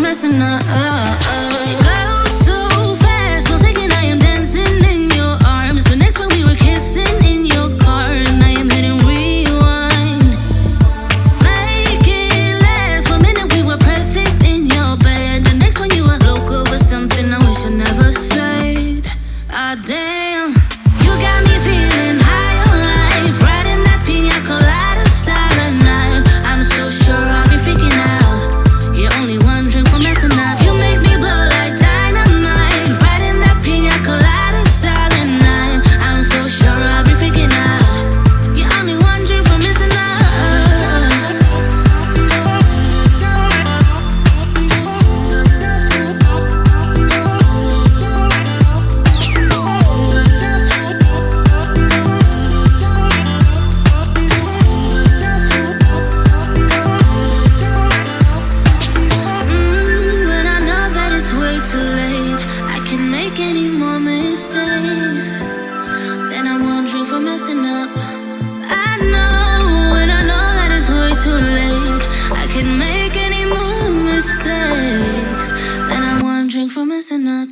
messing up. It goes so fast, was thinking I am dancing in your arms. The next one we were kissing in your car, and I am hitting rewind. Make it last 1 minute, we were perfect in your bed. The next one you were loco for something I wish I never said. Ah damn, you got me feeling high on life, riding that pina colada style at night. I'm so sure I'll be freaking out. You're only one drink from messing up. You make me blow like dynamite, riding that pina colada style at night. I'm so sure I'll be freaking out. You're only one drink from messing up. When I know that it's way too late, I can make any more mistakes. Then I'm one drink from messing up. I know when I know that it's way too late, I can make any more mistakes. Then I'm one drink from messing up.